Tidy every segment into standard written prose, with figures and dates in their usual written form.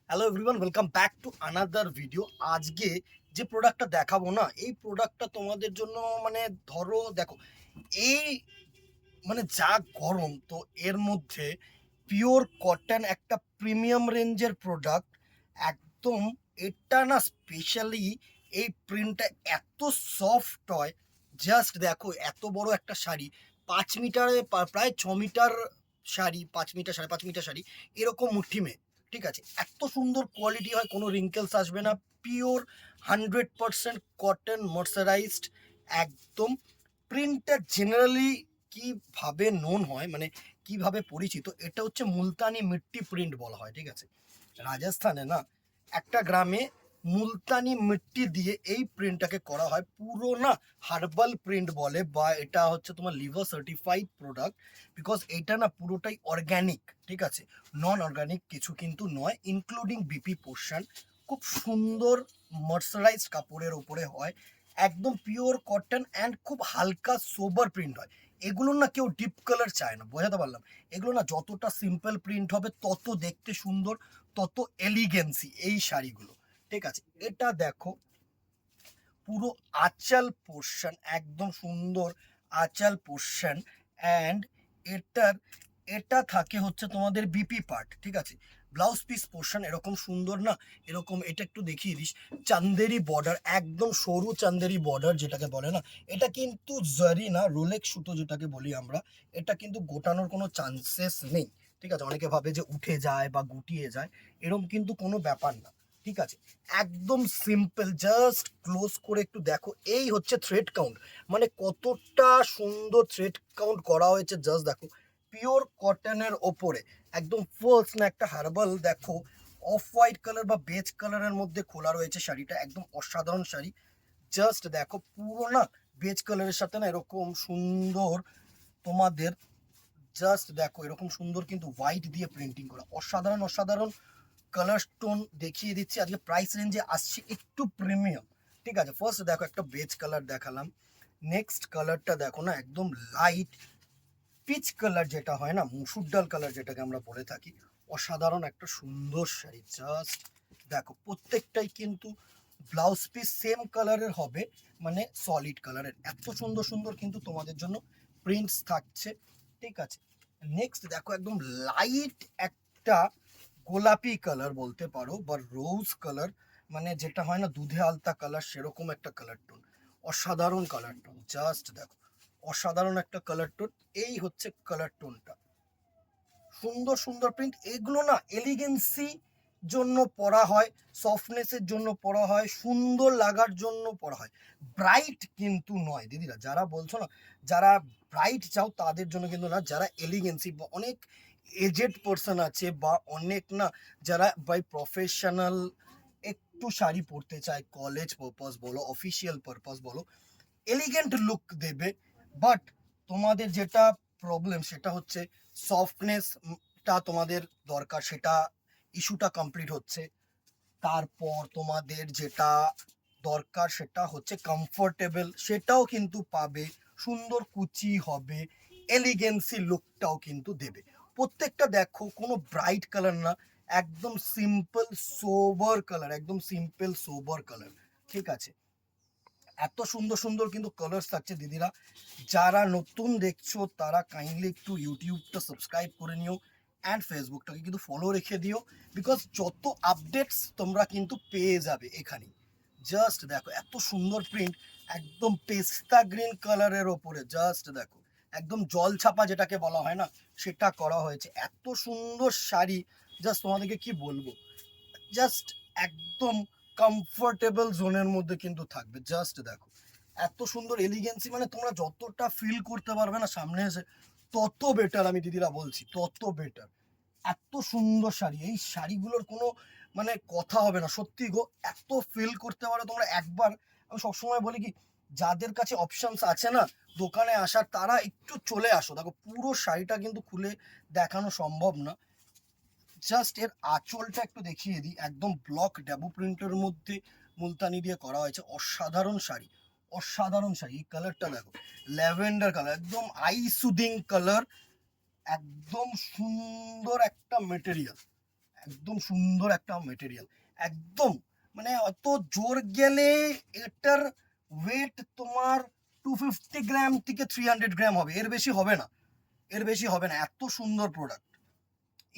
Hello everyone, welcome back to another video. আজকে যে প্রোডাক্টটা দেখাবো না, এই প্রোডাক্টটা তোমাদের জন্য মানে ধরো দেখো, এই যা গরম তো এর মধ্যে পিওর কটন একটা প্রিমিয়াম রেঞ্জের প্রোডাক্ট একদম। এটা না স্পেশালি এই প্রিন্টটা এত সফট হয়। জাস্ট দেখো, এত বড় একটা শাড়ি, 5 মিটারে প্রায় 6 metre sari, 5 metre 5.5 metre sari, এরকম মুঠি মে। ঠিক আছে, এত সুন্দর কোয়ালিটি হয়, কোনো রিঙ্কেলস আসবে না। পিওর 100% কটন ময়শ্চারাইজড একদম। প্রিন্টটা জেনারেলি কিভাবে নোন হয়, কিভাবে পরিচিত, এটা হচ্ছে মুলতানি মিট্টি প্রিন্ট বলা হয়। ঠিক আছে, রাজস্থানে না একটা গ্রামে মুলতানি মিট্টি দিয়ে এই প্রিন্টটাকে করা হয়। পুরো না হার্বাল প্রিন্ট বলে, বা এটা হচ্ছে তোমার লিভার সার্টিফাইড প্রোডাক্ট, বিকজ এটা না পুরোটাই অর্গ্যানিক। ঠিক আছে, নন অর্গ্যানিক কিছু কিন্তু নয়, ইনক্লুডিং বিপি পোর্শন। খুব সুন্দর মার্সারাইজড কাপড়ের ওপরে হয়, একদম পিওর কটন অ্যান্ড খুব হালকা সোবার প্রিন্ট হয়। এগুলো না কেউ ডিপ কালার চায় না, বোঝাতে পারলাম? এগুলো না যতটা সিম্পল প্রিন্ট হবে তত দেখতে সুন্দর, তত এলিগেন্সি এই শাড়িগুলো। ঠিক আছে, এটা দেখো পুরো আঁচল পোর্শন, একদম সুন্দর আঁচল পোর্শন। অ্যান্ড এটার এটা থাকে হচ্ছে তোমাদের বিপি পার্ট। ঠিক আছে, ব্লাউজ পিস পোর্শন এরকম সুন্দর না, এরকম। এটা একটু দেখিয়ে দিস, চান্দেরি বর্ডার, একদম সরু চান্দেরি বর্ডার যেটাকে বলে না। এটা কিন্তু জারি না, রোলেক্স সুতো যেটাকে বলি আমরা। এটা কিন্তু গোটানোর কোনো চান্সেস নেই। ঠিক আছে, অনেকে ভাবে যে উঠে যায় বা গুটিয়ে যায়, এরকম কিন্তু কোনো ব্যাপার না। ঠিক আছে, একদম সিম্পল। জাস্ট ক্লোজ করে একটু দেখো, এই হচ্ছে থ্রেড কাউন্ট, কতটা সুন্দর থ্রেড কাউন্ট করা হয়েছে। জাস্ট দেখো, পিওর কটনের ওপরে একদম ফার্স্ট না একটা হার্বাল। দেখো, অফ হোয়াইট কালার বা বেজ কালারের মধ্যে খোলা রয়েছে শাড়িটা, একদম অসাধারণ শাড়ি। জাস্ট দেখো, পুরো না বেজ কালারের সাথে না এরকম সুন্দর তোমাদের, জাস্ট দেখো এরকম সুন্দর কিন্তু হোয়াইট দিয়ে প্রিন্টিং করা, অসাধারণ অসাধারণ কালার টোন দেখিয়ে দিচ্ছি। আজকে প্রাইস রেঞ্জে আসছে একটু প্রিমিয়াম। ঠিক আছে, ফার্স্ট দেখো একটা বেজ কালার দেখালাম। নেক্সট কালারটা দেখো না, একদম লাইট পিচ কালার, যেটা হয় না মুসুর ডাল কালার যেটাকে আমরা বলে থাকি। অসাধারণ একটা সুন্দর শাড়ি। জাস্ট দেখো, প্রত্যেকটাই কিন্তু ব্লাউজ পিস সেম কালারের হবে, সলিড কালারের। এত সুন্দর সুন্দর কিন্তু তোমাদের জন্য প্রিন্টস থাকছে। ঠিক আছে, নেক্সট দেখো একদম লাইট একটা গোলাপি কালার বলতে পারো, বা রোজ কালার, যেটা হয় না দুধে আলতা কালার, সেরকম একটা কালার টোন। অসাধারণ কালার টোন, জাস্ট দেখো অসাধারণ একটা কালার টোন। এই হচ্ছে কালার টোনটা, সুন্দর সুন্দর প্রিন্ট। এগুলো না এলিগেন্সি জন্য পরা হয়, সফটনেসের জন্য পরা হয়, সুন্দর লাগার জন্য পরা হয়, ব্রাইট কিন্তু নয় দিদিরা। যারা বলছো না যারা ব্রাইট চাও, তাদের জন্য কিন্তু না। যারা এলিগেন্সি বা অনেক এজেড পার্সন আছে, বা অনেক না যারা বাই প্রফেশনাল একটু শাড়ি পরতে চায়, কলেজ পারপাস বলো, অফিসিয়াল পারপাস বলো, এলিগেন্ট লুক দেবে। বাট তোমাদের যেটা প্রবলেম সেটা হচ্ছে সফটনেসটা তোমাদের দরকার, সেটা ইস্যুটা কমপ্লিট হচ্ছে। তারপর তোমাদের যেটা দরকার সেটা হচ্ছে কমফোর্টেবল, সেটাও কিন্তু পাবে। সুন্দর কুচি হবে, এলিগেন্সি লুকটাও কিন্তু দেবে। প্রত্যেকটা দেখো কোনো ব্রাইট কালার না, একদম সিম্পল সোবার কালার, একদম সিম্পল সোবার কালার। ঠিক আছে, এত সুন্দর সুন্দর কিন্তু কালার্স থাকছে দিদিরা। যারা নতুন দেখছো তারা কাইন্ডলি একটু ইউটিউবটা সাবস্ক্রাইব করে নিও, অ্যান্ড ফেসবুকটাকে কিন্তু ফলো রেখে দিও, বিকজ যত আপডেটস তোমরা কিন্তু পেয়ে যাবে এখানেই। জাস্ট দেখো এত সুন্দর প্রিন্ট, একদম পেস্তা গ্রিন কালারের ওপরে। জাস্ট দেখো, একদম জল ছাপা যেটাকে বলা হয় না, সেটা করা হয়েছে। এত সুন্দর শাড়ি, জাস্ট তোমাদেরকে কি বলবো, জাস্ট একদম কমফোর্টেবল জোনের মধ্যে কিন্তু থাকবে। জাস্ট দেখো এত সুন্দর এলিগেন্সি, তোমরা যতটা ফিল করতে পারবে না সামনে এসে, তত বেটার। আমি দিদিরা বলছি, তত বেটার। এত সুন্দর শাড়ি, এই শাড়িগুলোর কোনো কথা হবে না। সত্যি গো, এত ফিল করতে পারো তোমরা একবার। আমি সবসময় বলি কি, যাদের কাছে অপশনস আছে না দোকানে আসার, তারা একটু চলে আসো। দেখো পুরো শাড়িটা কিন্তু খুলে দেখানো সম্ভব না। জাস্ট এর আঁচলটা একটু দেখিয়ে দিই, একদম ব্লক ড্যাবু প্রিন্টের মধ্যে মুলতানি দিয়ে করা হয়েছে। অসাধারণ শাড়ি, অসাধারণ শাড়ি। এই কালারটা দেখো, ল্যাভেন্ডার কালার, একদম আই সুদিং কালার, একদম সুন্দর একটা মেটেরিয়াল, একদম সুন্দর একটা মেটেরিয়াল, একদম মানে অত জোর গেলে এটার ওয়েট তোমার 250 গ্রাম থেকে 300 গ্রাম হবে, এর বেশি হবে না, এর বেশি হবে না। এত সুন্দর প্রোডাক্ট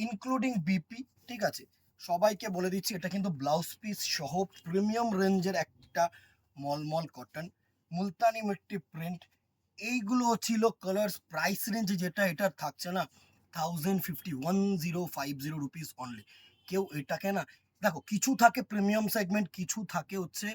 ইনক্লুডিং বিপি, ঠিক আছে। সবাইকে বলে দিচ্ছি এটা কিন্তু ব্লাউজ পিস সহ প্রিমিয়াম রেঞ্জের একটা মলমল কটন মুলতানি মিট্টি প্রিন্ট। এইগুলো ছিল কালার্স, প্রাইস রেঞ্জ যেটা এটা থাকছে না 1050 রুপিস অনলি। কেউ এটাকে না, দেখো কিছু থাকে প্রিমিয়াম সেগমেন্ট, কিছু থাকে হচ্ছে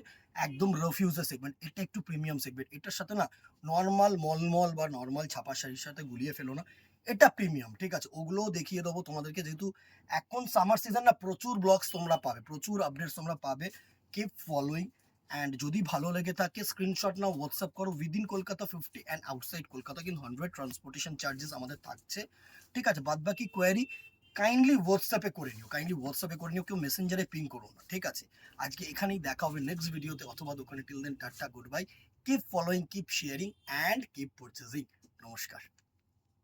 একদম রাফ ইউজের সেগমেন্ট, এটা একটু প্রিমিয়াম সেগমেন্ট, এটার সাথে না নর্মাল মলমল বা নর্মাল ছাপা শাড়ির সাথে গুলিয়ে ফেলো না, এটা প্রিমিয়াম, ঠিক আছে। ওগুলোও দেখিয়ে দেবো তোমাদেরকে, যেহেতু এখন সামার সিজন না, প্রচুর ব্লগস তোমরা পাবে, প্রচুর আপডেটস তোমরা পাবে। কিপ ফলোইং, অ্যান্ড যদি ভালো লেগে থাকে স্ক্রিনশট নাও, হোয়াটসঅ্যাপ করো। Within Kolkata 50 and outside Kolkata কিন্তু 100 ট্রান্সপোর্টেশন চার্জেস আমাদের থাকছে, ঠিক আছে। বাদ বাকি কোয়ারি কাইন্ডলি হোয়াটসঅ্যাপে করে নিও, কাইন্ডলি হোয়াটসঅ্যাপে করে নিও, কেউ মেসেঞ্জারে পিং করো না, ঠিক আছে। আজকে এখানেই দেখা হবে নেক্সট ভিডিওতে অথবা দোকানে। Till then tata, good bye, keep following, keep sharing and keep purchasing. নমস্কার।